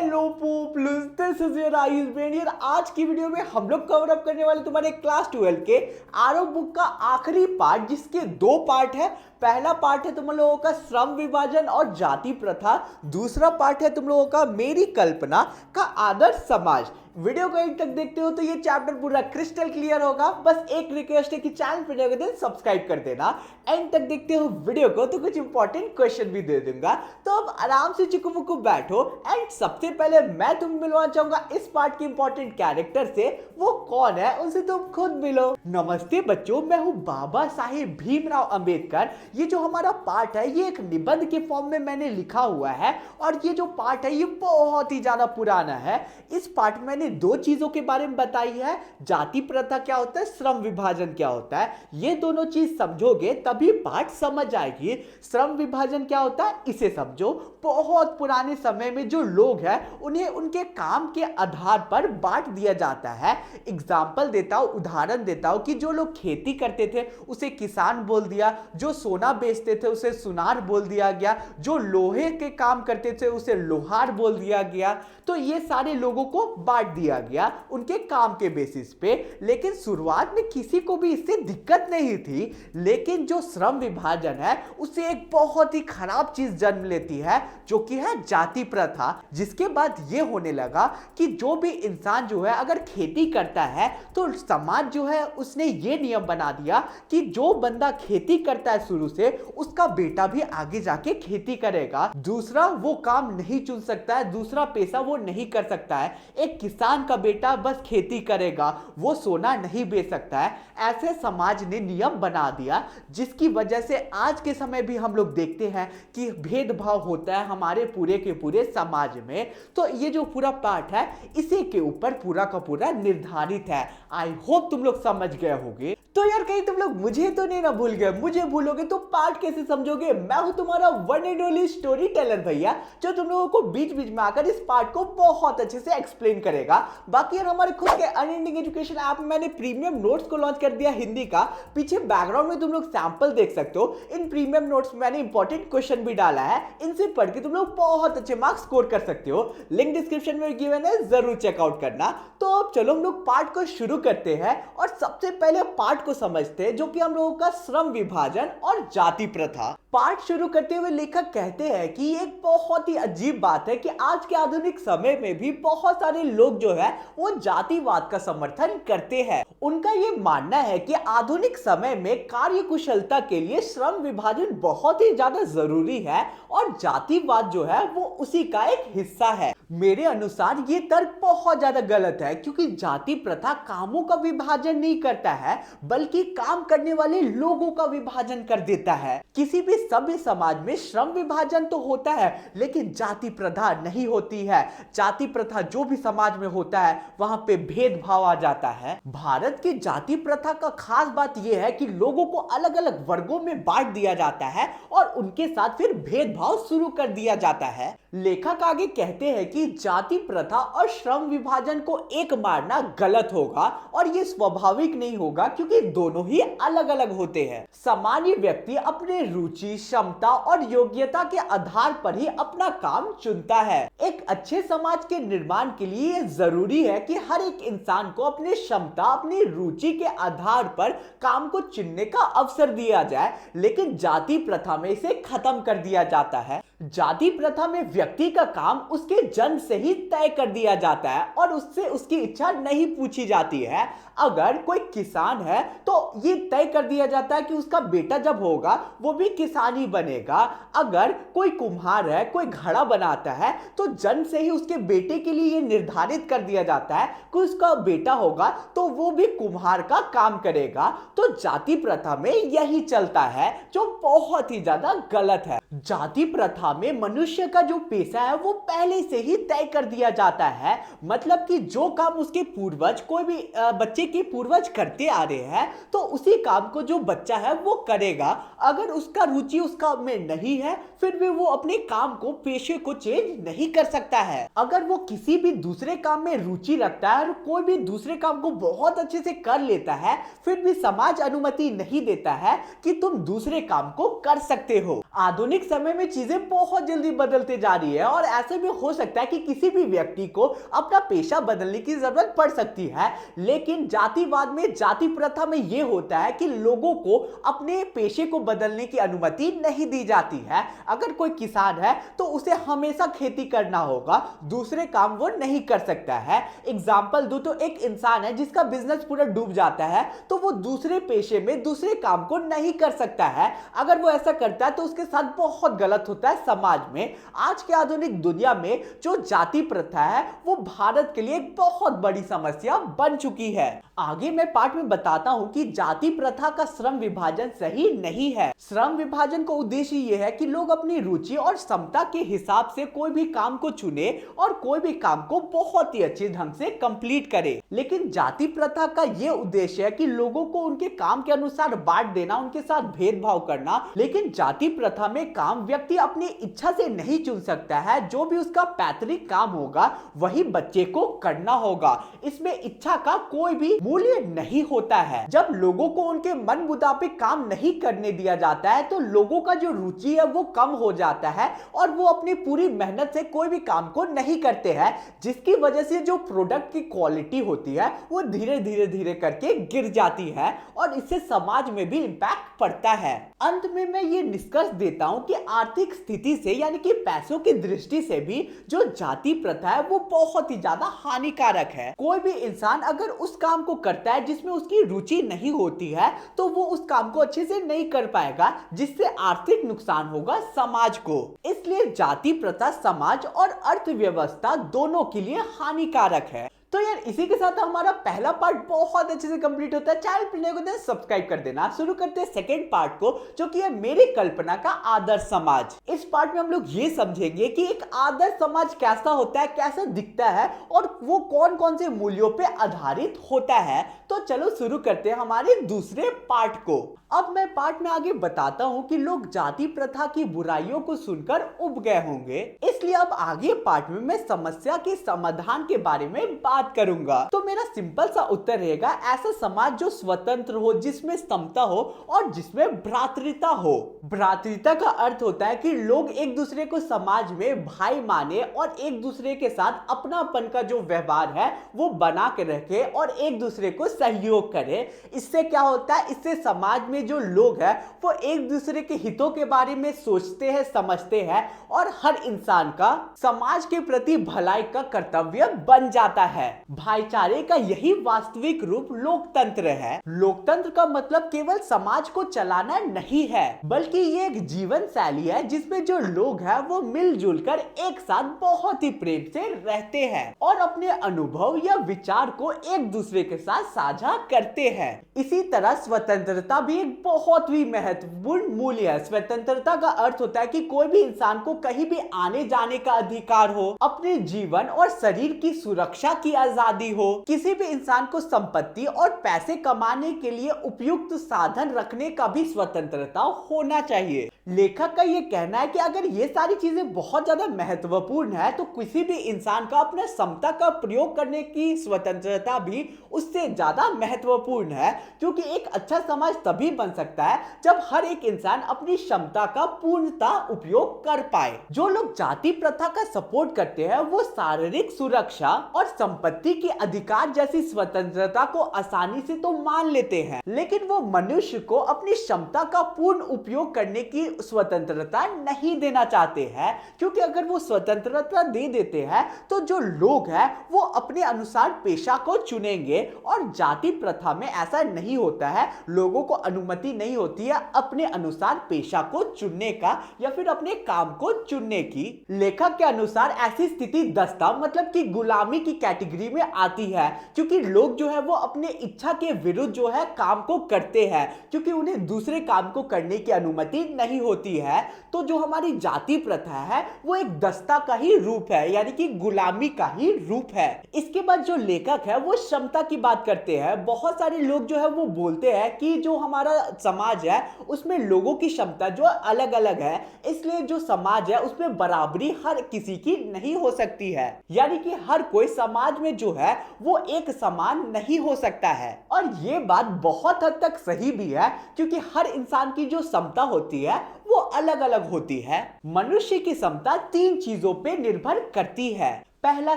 Hello populars, this is your Ayush बेनियर। आज की वीडियो में हम लोग कवर अप करने वाले तुम्हारे क्लास 12 के आरव बुक का आखिरी पार्ट, जिसके दो पार्ट है। पहला पार्ट है तुम लोगों का श्रम विभाजन और जाति प्रथा, दूसरा पार्ट है तुम लोगों का मेरी कल्पना का आदर्श समाज। वीडियो को एंड तक देखते हो तो ये चैप्टर पूरा क्रिस्टल क्लियर होगा। बस एक रिक्वेस्ट है कि चैनल पर नए हो तो सब्सक्राइब कर देना। एंड तक देखते हो वीडियो को तो कुछ इंपॉर्टेंट क्वेश्चन भी दे दूंगा, तो अब आराम से चिकू बैठो। एंड सबसे पहले मैं तुम्हें मिलवाना चाहूंगा इस पार्ट के इंपॉर्टेंट कैरेक्टर से। वो कौन है उनसे तुम खुद मिलो। नमस्ते बच्चों, मैं हूं बाबा साहेब भीमराव अंबेडकर। ये जो हमारा पार्ट है ये एक निबंध के फॉर्म में मैंने लिखा हुआ है, और ये जो पार्ट है ये बहुत ही ज्यादा पुराना है। इस पार्ट में मैंने दो चीजों के बारे में बताई है, जाति प्रथा क्या होता है, श्रम विभाजन क्या होता है। ये दोनों चीज समझोगे तभी पार्ट समझ आएगी। श्रम विभाजन क्या होता है इसे समझो। बहुत पुराने समय में जो लोग हैं उन्हें उनके काम के आधार पर बांट दिया जाता है। एग्जाम्पल देता हूं, उदाहरण देता हूं कि जो लोग खेती करते थे उसे किसान बोल दिया, जो सोना बेचते थे उसे सुनार बोल दिया गया, जो लोहे के काम करते थे उसे लोहार बोल दिया गया। तो ये सारे लोगों को बांट दिया गया उनके काम के बेसिस पे। लेकिन शुरुआत में किसी को भी इससे दिक्कत नहीं थी, लेकिन जो श्रम विभाजन है उससे एक बहुत ही खराब चीज जन्म लेती है, जो कि है जाति प्रथा। जिसके बाद ये होने लगा कि जो भी इंसान जो है अगर खेती करता है तो समाज जो है उसने ये नियम बना दिया कि जो बंदा खेती करता है शुरू से, उसका बेटा भी आगे जाके खेती करेगा। दूसरा वो काम नहीं चुन सकता है, दूसरा पेशा वो नहीं कर सकता है। एक किसान का बेटा बस खेती करेगा, वो सोना नहीं बेच सकता है। ऐसे समाज ने नियम बना दिया, जिसकी वजह से आज के समय भी हम लोग देखते हैं कि भेदभाव होता है हमारे पूरे के पूरे समाज में। तो ये जो पूरा पार्ट है इसी के ऊपर पूरा का पूरा निर्धारित है। आई होप तुम लोग समझ गए होंगे। तो यार कहीं तुम लोग मुझे तो नहीं ना भूल गए, मुझे भूलोगे तो पार्ट कैसे समझोगे। मैं हूं तुम्हारा one and only story teller भैया, जो तुम लोगों को बीच बीच में आकर इस पार्ट को बहुत अच्छे से एक्सप्लेन करेगा। बाकी यार हमारे खुद के अनएंडिंग एजुकेशन ऐप में मैंने प्रीमियम नोट्स को लॉन्च कर दिया हिंदी का। पीछे बैकग्राउंड में तुम लोग सैंपल देख सकते हो। इन प्रीमियम नोट्स में मैंने इंपॉर्टेंट क्वेश्चन भी डाला है, इनसे पढ़ के तुम लोग बहुत अच्छे मार्क्स स्कोर कर सकते हो। लिंक डिस्क्रिप्शन में गिवन है, जरूर चेकआउट करना। तो अब चलो हम लोग पार्ट को शुरू करते हैं और सबसे पहले पार्ट को समझते हैं, जो कि हम लोगों का श्रम विभाजन और जाति प्रथा। पार्ट शुरू करते हुए लेखक कहते हैं कि ये एक बहुत ही अजीब बात है कि आज के आधुनिक समय में भी बहुत सारे लोग जो है वो जातिवाद का समर्थन करते हैं। उनका ये मानना है कि आधुनिक समय में कार्य कुशलता के लिए श्रम विभाजन बहुत ही ज्यादा जरूरी है, और जातिवाद जो है वो उसी का एक हिस्सा है। मेरे अनुसार ये तर्क बहुत ज्यादा गलत है, क्योंकि जाति प्रथा कामों का विभाजन नहीं करता है, बल्कि काम करने वाले लोगों का विभाजन कर देता है। किसी भी सभ्य समाज में श्रम विभाजन तो होता है, लेकिन जाति प्रथा नहीं होती है। जाति प्रथा जो भी समाज में होता है वहां पे भेदभाव आ जाता है। भारत की जाति प्रथा का खास बात यह है कि लोगों को अलग अलग वर्गों में बांट दिया जाता है और उनके साथ फिर भेदभाव शुरू कर दिया जाता है। लेखक आगे कहते हैं कि जाति प्रथा और श्रम विभाजन को एक मानना गलत होगा, और यह स्वाभाविक नहीं होगा, क्योंकि दोनों ही अलग अलग होते हैं। सामान्य व्यक्ति अपने रुचि, क्षमता और योग्यता के आधार पर ही अपना काम चुनता है। एक अच्छे समाज के निर्माण के लिए यह जरूरी है कि हर एक इंसान को अपनी क्षमता, अपनी रुचि के आधार पर काम को चुनने का अवसर दिया जाए। लेकिन जाति प्रथा में इसे खत्म कर दिया जाता है। जाति प्रथा में व्यक्ति का काम उसके जन्म से ही तय कर दिया जाता है, और उससे उसकी इच्छा नहीं पूछी जाती है। अगर कोई किसान है तो ये तय कर दिया जाता है कि उसका बेटा जब होगा वो भी किसान ही बनेगा। अगर कोई कुम्हार है, कोई घड़ा बनाता है, तो जन्म से ही उसके बेटे के लिए ये निर्धारित कर दिया जाता है कि उसका बेटा होगा तो वो भी कुम्हार का काम करेगा। तो जाति प्रथा में यही चलता है, जो बहुत ही ज्यादा गलत है। जाति प्रथा में मनुष्य का जो पेशा है वो पहले से ही तय कर दिया जाता है। मतलब कि जो काम उसके पूर्वज, कोई भी बच्चे के पूर्वज करते आ रहे हैं, तो उसी काम को जो बच्चा है वो करेगा। अगर उसका रुचि उस काम में नहीं है, फिर भी वो अपने काम को, पेशे को चेंज नहीं कर सकता है। अगर वो किसी भी दूसरे काम में रुचि रखता है और कोई भी दूसरे काम को बहुत अच्छे से कर लेता है, फिर भी समाज अनुमति नहीं देता है कि तुम दूसरे काम को कर सकते हो। आधुनिक आधुनिक समय में चीजें बहुत जल्दी बदलते जा रही है और ऐसे भी हो सकता है कि किसी भी व्यक्ति को अपना पेशा बदलने की जरूरत पड़ सकती है। लेकिन जातिवाद में, जाति प्रथा में यह होता है कि लोगों को अपने पेशे को बदलने की अनुमति नहीं दी जाती है। अगर कोई किसान है तो उसे हमेशा खेती करना होगा, दूसरे काम वो नहीं कर सकता है। एग्जाम्पल दूं तो एक इंसान है जिसका बिजनेस पूरा डूब जाता है तो वो दूसरे पेशे में दूसरे काम को नहीं कर सकता है। अगर वो ऐसा करता है तो उसके साथ बहुत गलत होता है समाज में। आज के आधुनिक दुनिया में जो जाति प्रथा है वो भारत के लिए एक बहुत बड़ी समस्या बन चुकी है। आगे मैं पाठ में बताता हूं कि जाति प्रथा का श्रम विभाजन सही नहीं है। श्रम विभाजन का उद्देश्य यह है कि लोग अपनी रुचि और क्षमता के हिसाब से कोई भी काम को चुने और कोई भी काम को बहुत ही अच्छे ढंग से कंप्लीट करे। लेकिन जाति प्रथा का यह उद्देश्य है कि लोगों को उनके काम के अनुसार बांट देना, उनके साथ भेदभाव करना। लेकिन जाति प्रथा में काम व्यक्ति अपनी इच्छा से नहीं चुन सकता है। जो भी उसका पैतृक काम होगा वही बच्चे को करना होगा। इसमें इच्छा का कोई भी मूल्य नहीं होता है। जब लोगों को उनके मन मुताबिक काम नहीं करने दिया जाता है तो लोगों का जो रुचि है वो कम हो जाता है और वो अपनी पूरी मेहनत से कोई भी काम को नहीं करते हैं, जिसकी वजह से जो प्रोडक्ट की क्वालिटी होती है वो धीरे धीरे करके गिर जाती है और इससे समाज में भी इंपैक्ट पड़ता है। अंत में मैं ये निष्कर्ष देता हूं कि आर्थिक स्थिति से यानी कि पैसों की दृष्टि से भी जो जाति प्रथा है वो बहुत ही ज्यादा हानिकारक है। कोई भी इंसान अगर उस काम को करता है जिसमें उसकी रुचि नहीं होती है तो वो उस काम को अच्छे से नहीं कर पाएगा, जिससे आर्थिक नुकसान होगा समाज को। इसलिए जाति प्रथा समाज और अर्थव्यवस्था दोनों के लिए हानिकारक है। तो यार इसी के साथ हमारा पहला पार्ट बहुत अच्छे से कंप्लीट होता है। चैनल पर नए हो तो सब्सक्राइब कर देना। शुरू करते हैं सेकंड पार्ट को, जो कि है मेरी कल्पना का आदर्श समाज। इस पार्ट में हम लोग ये समझेंगे कि एक आदर्श समाज कैसा होता है, कैसा दिखता है और वो कौन कौन से मूल्यों पे आधारित होता है। तो चलो शुरू करते हैं हमारे दूसरे पार्ट को। अब मैं पार्ट में आगे बताता हूं कि लोग जाति प्रथा की बुराइयों को सुनकर उब गए होंगे, इसलिए अब आगे पार्ट में मैं समस्या के समाधान के बारे में बात करूंगा। तो मेरा सिंपल सा उत्तर रहेगा, ऐसा समाज जो स्वतंत्र हो, जिसमें समता हो और जिसमें भ्रातृता हो। भ्रातृता का अर्थ होता है कि लोग एक दूसरे को समाज में भाई माने और एक दूसरे के साथ अपनापन का जो व्यवहार है वो बना के रखे और एक दूसरे को सहयोग करे। इससे क्या होता है, इससे समाज में जो लोग हैं वो एक दूसरे के हितों के बारे में सोचते हैं, समझते हैं और हर इंसान का समाज के प्रति भलाई का कर्तव्य बन जाता है। भाईचारे का यही वास्तविक रूप लोकतंत्र है। लोकतंत्र का मतलब केवल समाज को चलाना नहीं है, बल्कि ये एक जीवन शैली है जिसमें जो लोग हैं वो मिलजुल कर एक साथ बहुत ही प्रेम से रहते हैं और अपने अनुभव या विचार को एक दूसरे के साथ साझा करते हैं। इसी तरह स्वतंत्रता भी एक बहुत ही महत्वपूर्ण मूल्य है। स्वतंत्रता का अर्थ होता है कि कोई भी इंसान को कहीं भी आने जाने का अधिकार हो, अपने जीवन और शरीर की सुरक्षा की आजादी हो, किसी भी इंसान को संपत्ति और पैसे कमाने के लिए उपयुक्त साधन रखने का भी स्वतंत्रता होना चाहिए। लेखक का ये कहना है कि अगर ये सारी चीजें बहुत ज्यादा महत्वपूर्ण है तो किसी भी इंसान का अपने क्षमता का प्रयोग करने की स्वतंत्रता भी उससे ज्यादा महत्वपूर्ण है, क्योंकि एक अच्छा समाज तभी बन सकता है जब हर एक इंसान अपनी क्षमता का पूर्णता उपयोग कर पाए। जो लोग जाति प्रथा का सपोर्ट करते हैं वो शारीरिक सुरक्षा और संपत्ति के अधिकार जैसी स्वतंत्रता को आसानी से तो मान लेते हैं, लेकिन वो मनुष्य को अपनी क्षमता का पूर्ण उपयोग करने की स्वतंत्रता नहीं देना चाहते हैं। क्योंकि अगर वो स्वतंत्रता दे देते हैं तो जो लोग हैं वो अपने अनुसार पेशा को चुनेंगे और जाति प्रथा में ऐसा नहीं होता है। लोगों को अनुमति नहीं होती है अपने अनुसार पेशा को चुनने का या फिर अपने काम को चुनने की। लेखक के अनुसार ऐसी स्थिति दस्ता मतलब कि गुलामी की कैटेगरी में आती है, क्योंकि लोग जो है वो अपने इच्छा के विरुद्ध जो है काम को करते हैं, क्योंकि उन्हें दूसरे काम को करने की अनुमति नहीं होती है। तो जो हमारी जाति प्रथा है वो एक दस्ता का ही रूप है, यानी कि गुलामी का ही रूप है। इसके बाद जो लेखक है वो क्षमता की बात करते हैं। बहुत सारे लोग जो है वो बोलते हैं कि जो हमारा समाज है उसमें लोगों की क्षमता जो अलग अलग है, इसलिए जो समाज है उसमें बराबरी हर किसी की नहीं हो सकती है, यानी कि हर कोई समाज में जो है वो एक समान नहीं हो सकता है। और ये बात बहुत हद तक सही भी है, क्योंकि हर इंसान की जो क्षमता होती है वो अलग अलग होती है। मनुष्य की क्षमता 3 चीजों पे निर्भर करती है। पहला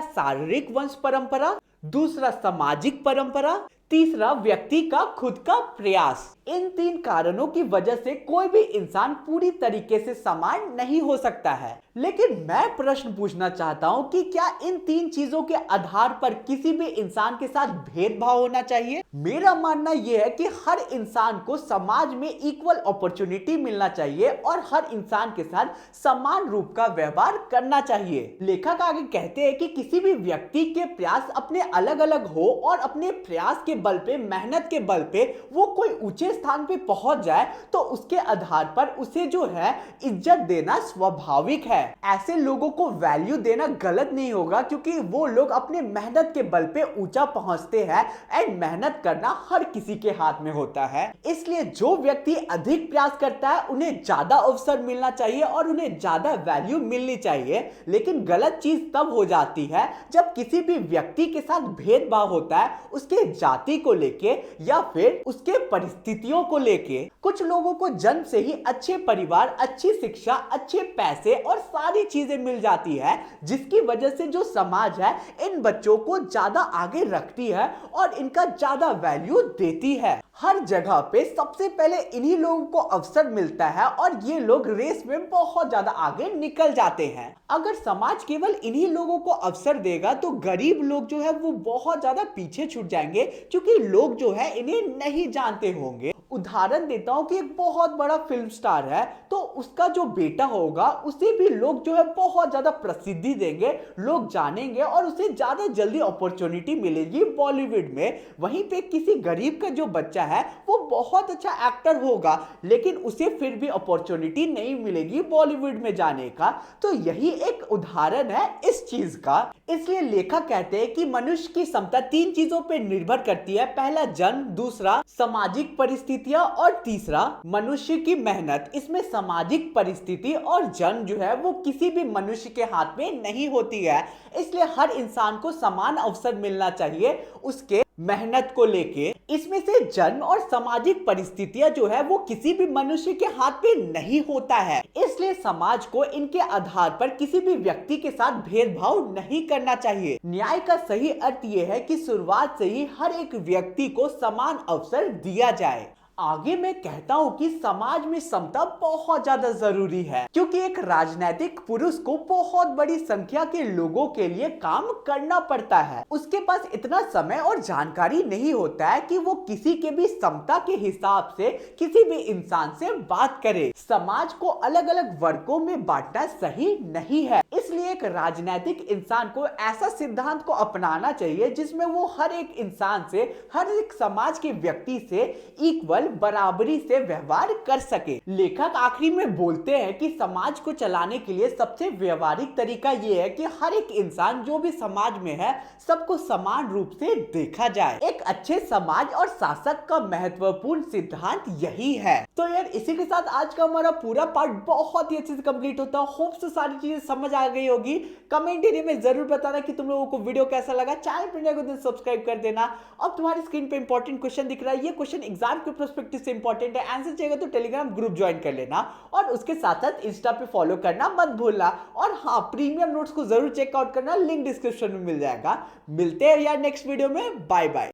शारीरिक वंश परंपरा, दूसरा सामाजिक परंपरा, तीसरा व्यक्ति का खुद का प्रयास। इन 3 कारणों की वजह से कोई भी इंसान पूरी तरीके से समान नहीं हो सकता है। लेकिन मैं प्रश्न पूछना चाहता हूं कि क्या इन 3 चीजों के आधार पर किसी भी इंसान के साथ भेदभाव होना चाहिए? मेरा मानना यह है कि हर इंसान को समाज में इक्वल अपॉर्चुनिटी मिलना चाहिए और हर इंसान के साथ समान रूप का व्यवहार करना चाहिए। लेखक आगे कहते हैं कि किसी भी व्यक्ति के प्रयास अपने अलग अलग हो और अपने प्रयास के बल पे, मेहनत के बल पे वो कोई ऊंचे स्थान पे पहुंच जाए तो उसके आधार पर उसे जो है इज्जत देना स्वाभाविक है। ऐसे लोगों को वैल्यू देना गलत नहीं होगा क्योंकि वो लोग अपने मेहनत के बल पे ऊंचा पहुंचते हैं एंड मेहनत करना हर किसी के हाथ में होता है। इसलिए जो व्यक्ति अधिक प्रयास करता है उन्हें ज्यादा अवसर मिलना चाहिए और उन्हें ज्यादा वैल्यू मिलनी चाहिए। लेकिन गलत चीज तब हो जाती है जब किसी भी व्यक्ति के साथ भेदभाव होता है उसके जाति को लेके या फिर उसके परिस्थितियों को लेके। कुछ लोगों को जन्म से ही अच्छे परिवार, अच्छी शिक्षा, अच्छे पैसे और सारी चीजें मिल जाती है जिसकी वजह से जो समाज है इन बच्चों को ज्यादा आगे रखती है और इनका ज्यादा वैल्यू देती है। हर जगह पे सबसे पहले इन्हीं लोगों को अवसर मिलता है और ये लोग रेस में बहुत ज्यादा आगे निकल जाते हैं। अगर समाज केवल इन्हीं लोगों को अवसर देगा तो गरीब लोग जो है वो बहुत ज्यादा पीछे छूट जाएंगे क्योंकि लोग जो है इन्हें नहीं जानते होंगे। उदाहरण देता हूं कि एक बहुत बड़ा फिल्म स्टार है तो उसका जो बेटा होगा उसे भी लोग जो है बहुत ज्यादा प्रसिद्धि देंगे, लोग जानेंगे और उसे ज्यादा जल्दी अपॉर्चुनिटी मिलेगी बॉलीवुड में। वहीं पे किसी गरीब का जो बच्चा है वो बहुत अच्छा एक्टर होगा लेकिन उसे फिर भी अपॉर्चुनिटी नहीं मिलेगी बॉलीवुड में जाने का। तो यही एक उदाहरण है इस चीज का। इसलिए लेखक कहते हैं कि मनुष्य की क्षमता 3 चीजों पर निर्भर करती है। पहला जन्म, दूसरा सामाजिक परिस्थितियां और तीसरा मनुष्य की मेहनत। इसमें सामाजिक परिस्थिति और जन्म जो है वो किसी भी मनुष्य के हाथ में नहीं होती है। इसलिए हर इंसान को समान अवसर मिलना चाहिए उसके मेहनत को लेके। इसमें से जन्म और सामाजिक परिस्थितियां जो है वो किसी भी मनुष्य के हाथ पे नहीं होता है। इसलिए समाज को इनके आधार पर किसी भी व्यक्ति के साथ भेदभाव नहीं करना चाहिए। न्याय का सही अर्थ यह है कि शुरुआत से ही हर एक व्यक्ति को समान अवसर दिया जाए। आगे मैं कहता हूं कि समाज में समता बहुत ज्यादा जरूरी है क्योंकि एक राजनीतिक पुरुष को बहुत बड़ी संख्या के लोगों के लिए काम करना पड़ता है। उसके पास इतना समय और जानकारी नहीं होता है कि वो किसी के भी समता के हिसाब से किसी भी इंसान से बात करे। समाज को अलग अलग वर्गों में बांटना सही नहीं है। इसलिए एक राजनीतिक इंसान को ऐसा सिद्धांत को अपनाना चाहिए जिसमें वो हर एक इंसान से, हर एक समाज के व्यक्ति से इक्वल बराबरी से व्यवहार कर सके। लेखक आखिरी में बोलते हैं कि समाज को चलाने के लिए सबसे व्यवहारिक तरीका यह है कि हर एक इंसान जो भी समाज में है सबको समान रूप से देखा जाए। एक अच्छे समाज और शासक का महत्वपूर्ण सिद्धांत यही है। तो यार इसी के साथ आज का हमारा पूरा पार्ट बहुत ही अच्छे से कंप्लीट होता है। होप से सारी चीजें समझ आ गई होगी। कमेंट एरिया में जरूर बताना कि तुम लोगों को वीडियो कैसा लगा। चैनल पर नए हो तो सब्सक्राइब कर देना। अब तुम्हारी स्क्रीन पे इंपॉर्टेंट क्वेश्चन दिख रहा है, ये क्वेश्चन एग्जाम के पर्सपेक्टिव से इंपॉर्टेंट है। आंसर चाहिए तो टेलीग्राम ग्रुप ज्वाइन कर लेना और उसके साथ साथ इंस्टा पे फॉलो करना मत भूलना। और हाँ, प्रीमियम नोट्स को जरूर चेकआउट करना, लिंक डिस्क्रिप्शन में मिल जाएगा। मिलते हैं यार नेक्स्ट वीडियो में। Bye bye.